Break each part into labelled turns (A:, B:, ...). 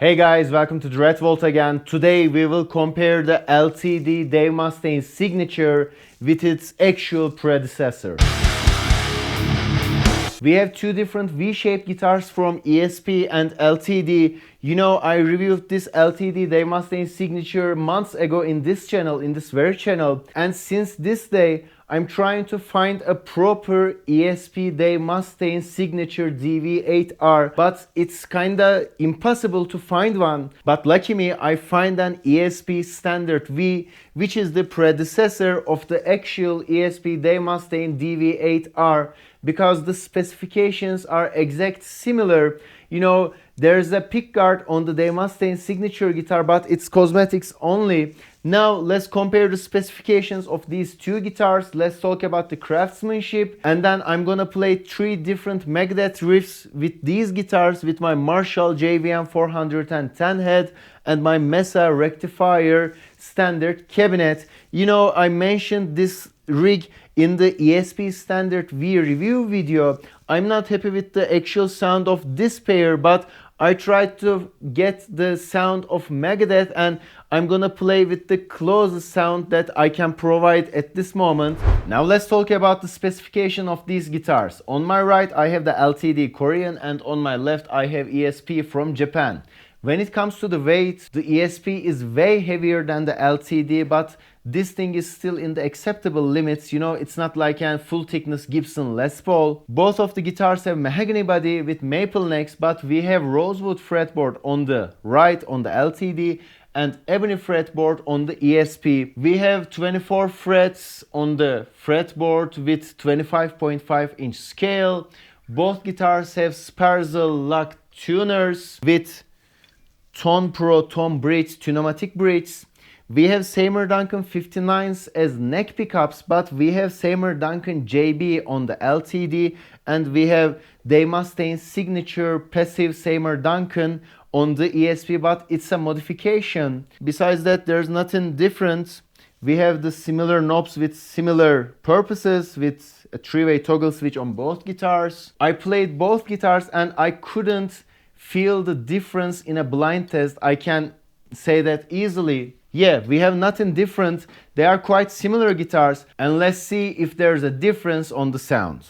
A: Hey guys, welcome to the Red Vault again. Today we will compare the LTD Dave Mustaine signature with its actual predecessor. We have two different V-shaped guitars from ESP and LTD. You know, I reviewed this LTD Dave Mustaine signature months ago in this channel, in this very channel. And since this day, I'm trying to find a proper ESP Dave Mustaine signature DV8-R, but it's kinda impossible to find one. But lucky me, I find an ESP Standard V, which is the predecessor of the actual ESP Dave Mustaine DV8-R, because the specifications are exact similar. You know, there's a pickguard on the Dave Mustaine signature guitar, but it's cosmetics only. Now let's compare the specifications of these two guitars. Let's talk about the craftsmanship, and then I'm gonna play three different Megadeth riffs with these guitars with my Marshall JVM 410 head and my Mesa Rectifier Standard cabinet. You know, I mentioned this rig in the ESP Standard V review video. I'm not happy with the actual sound of this pair, but I tried to get the sound of Megadeth, and I'm gonna play with the closest sound that I can provide at this moment. Now let's talk about the specification of these guitars. On my right I have the LTD Korean, and on my left I have ESP from Japan. When it comes to the weight, the ESP is way heavier than the LTD, but this thing is still in the acceptable limits. You know, it's not like a full thickness Gibson Les Paul. Both of the guitars have mahogany body with maple necks, but we have rosewood fretboard on the right on the LTD and ebony fretboard on the ESP. We have 24 frets on the fretboard with 25.5-inch scale. Both guitars have Sparzel lock tuners with Tone Pro Tone bridge, pneumatic bridges. We have Seymour Duncan 59s as neck pickups, but we have Seymour Duncan JB on the LTD, and we have Dave Mustaine signature passive Seymour Duncan on the ESP, but it's a modification. Besides that, there's nothing different. We have the similar knobs with similar purposes, with a three-way toggle switch on both guitars. I played both guitars and I couldn't feel the difference in a blind test. I can say that easily. Yeah, we have nothing different. They are quite similar guitars, and let's see if there's a difference on the sound.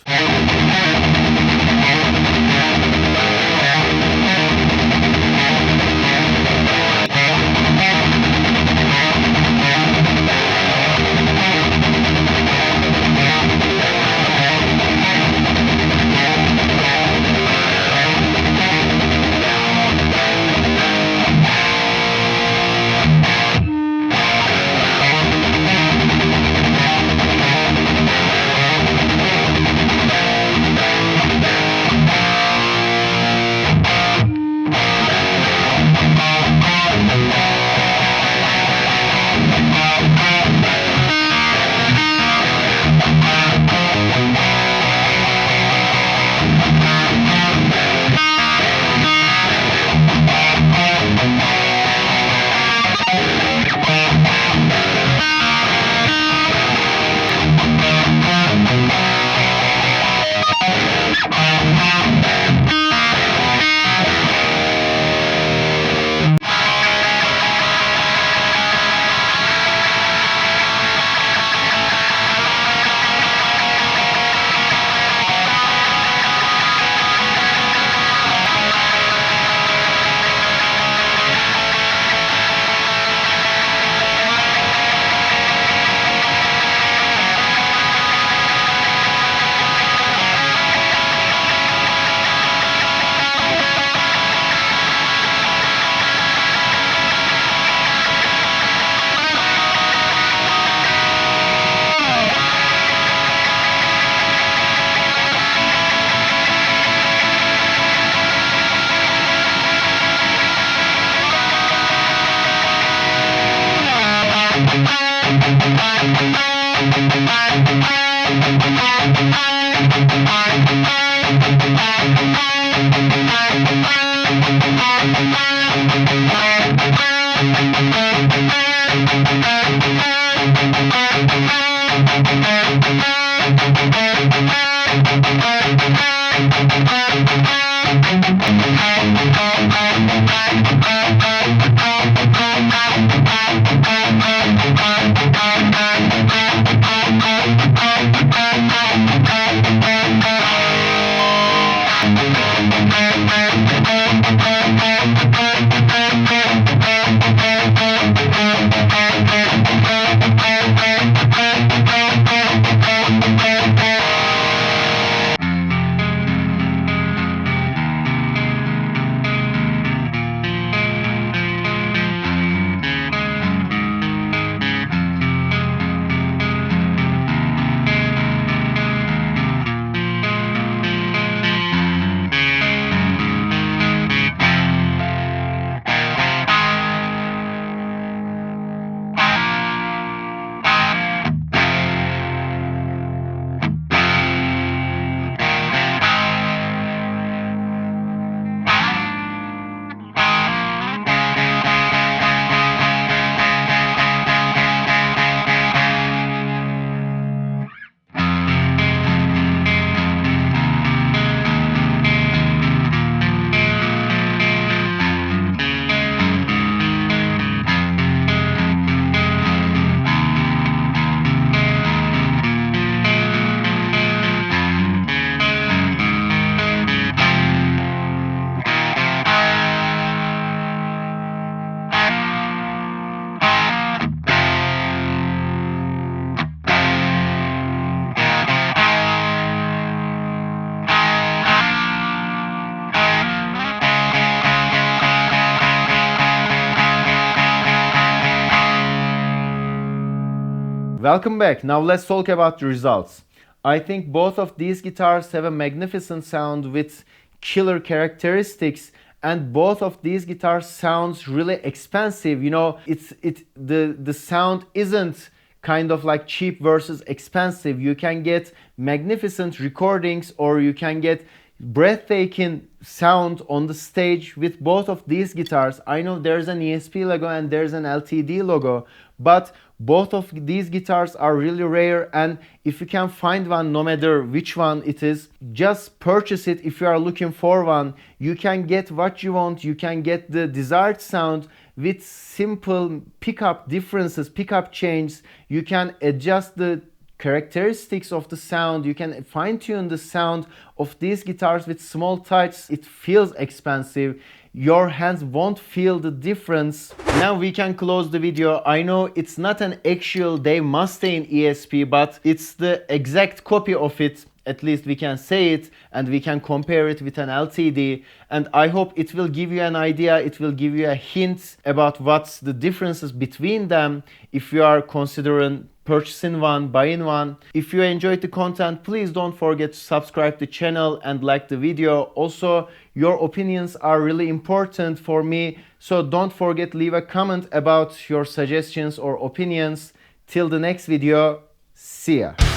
A: Welcome back. Now let's talk about the results. I think both of these guitars have a magnificent sound with killer characteristics, and both of these guitars sounds really expensive. You know, the sound isn't kind of like cheap versus expensive. You can get magnificent recordings, or you can get breathtaking sound on the stage with both of these guitars. I know there's an ESP logo and there's an LTD logo, but both of these guitars are really rare, and if you can find one, no matter which one it is, just purchase it. If you are looking for one, you can get what you want. You can get the desired sound with simple pickup differences, pickup changes. You can adjust the characteristics of the sound. You can fine-tune the sound of these guitars with small touches. It feels expensive. Your hands won't feel the difference. Now we can close the video. I know it's not an actual Dave Mustaine ESP, but it's the exact copy of it. At least we can say it, and we can compare it with an LTD. And I hope it will give you an idea. It will give you a hint about what's the differences between them if you are considering purchasing one, buying one. If you enjoyed the content, please don't forget to subscribe to the channel and like the video. Also, your opinions are really important for me, so don't forget to leave a comment about your suggestions or opinions. Till the next video, see ya.